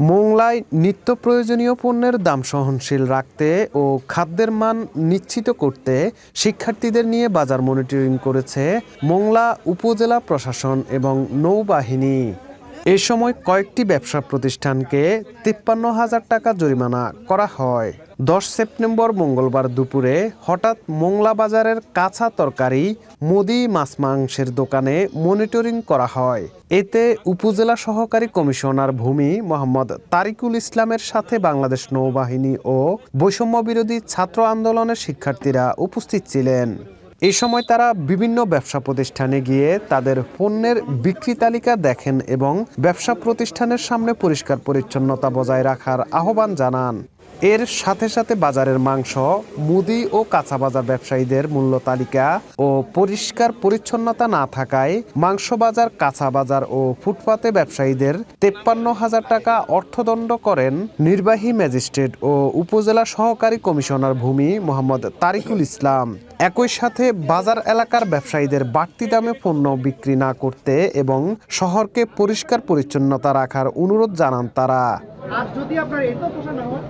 মোংলায় নিত্য প্রয়োজনীয় পণ্যের দাম সহনশীল রাখতে ও খাদ্যের মান নিশ্চিত করতে শিক্ষার্থীদের নিয়ে বাজার মনিটরিং করেছে মোংলা উপজেলা প্রশাসন এবং নৌবাহিনী। এ সময় কয়েকটি ব্যবসা প্রতিষ্ঠানকে ৫৩,০০০ টাকা জরিমানা করা হয়। ১০ সেপ্টেম্বর মঙ্গলবার দুপুরে হঠাৎ মোংলা বাজারের কাঁচা তরকারি, মুদি, মাছ মাংসের দোকানে মনিটরিং করা হয়। এতে উপজেলা সহকারী কমিশনার ভূমি মোহাম্মদ তারিকুল ইসলামের সাথে বাংলাদেশ নৌবাহিনী ও বৈষম্য বিরোধী ছাত্র আন্দোলনের শিক্ষার্থীরা উপস্থিত ছিলেন। এই সময় তারা বিভিন্ন ব্যবসা প্রতিষ্ঠানে গিয়ে তাদের পণ্যের বিক্রি তালিকা দেখেন এবং ব্যবসা প্রতিষ্ঠানের সামনে পরিষ্কার পরিচ্ছন্নতা বজায় রাখার আহ্বান জানান। এর সাথে সাথে বাজারের মাংস, মুদি ও কাঁচা বাজার ব্যবসায়ীদের মূল্য তালিকা ও পরিষ্কার পরিচ্ছন্নতা না থাকায় মাংস বাজার, কাঁচা বাজার ও ফুটপাতে ব্যবসায়ীদের ৫৩,০০০ টাকা অর্থদণ্ড করেন নির্বাহী ম্যাজিস্ট্রেট ও উপজেলা সহকারী কমিশনার ভূমি মোহাম্মদ তারিকুল ইসলাম। একই সাথে বাজার এলাকার ব্যবসায়ীদের বাড়তি দামে পণ্য বিক্রি না করতে এবং শহরকে পরিষ্কার পরিচ্ছন্নতা রাখার অনুরোধ জানান তারা। আর যদি আপনার এই তথ্যটা না হয়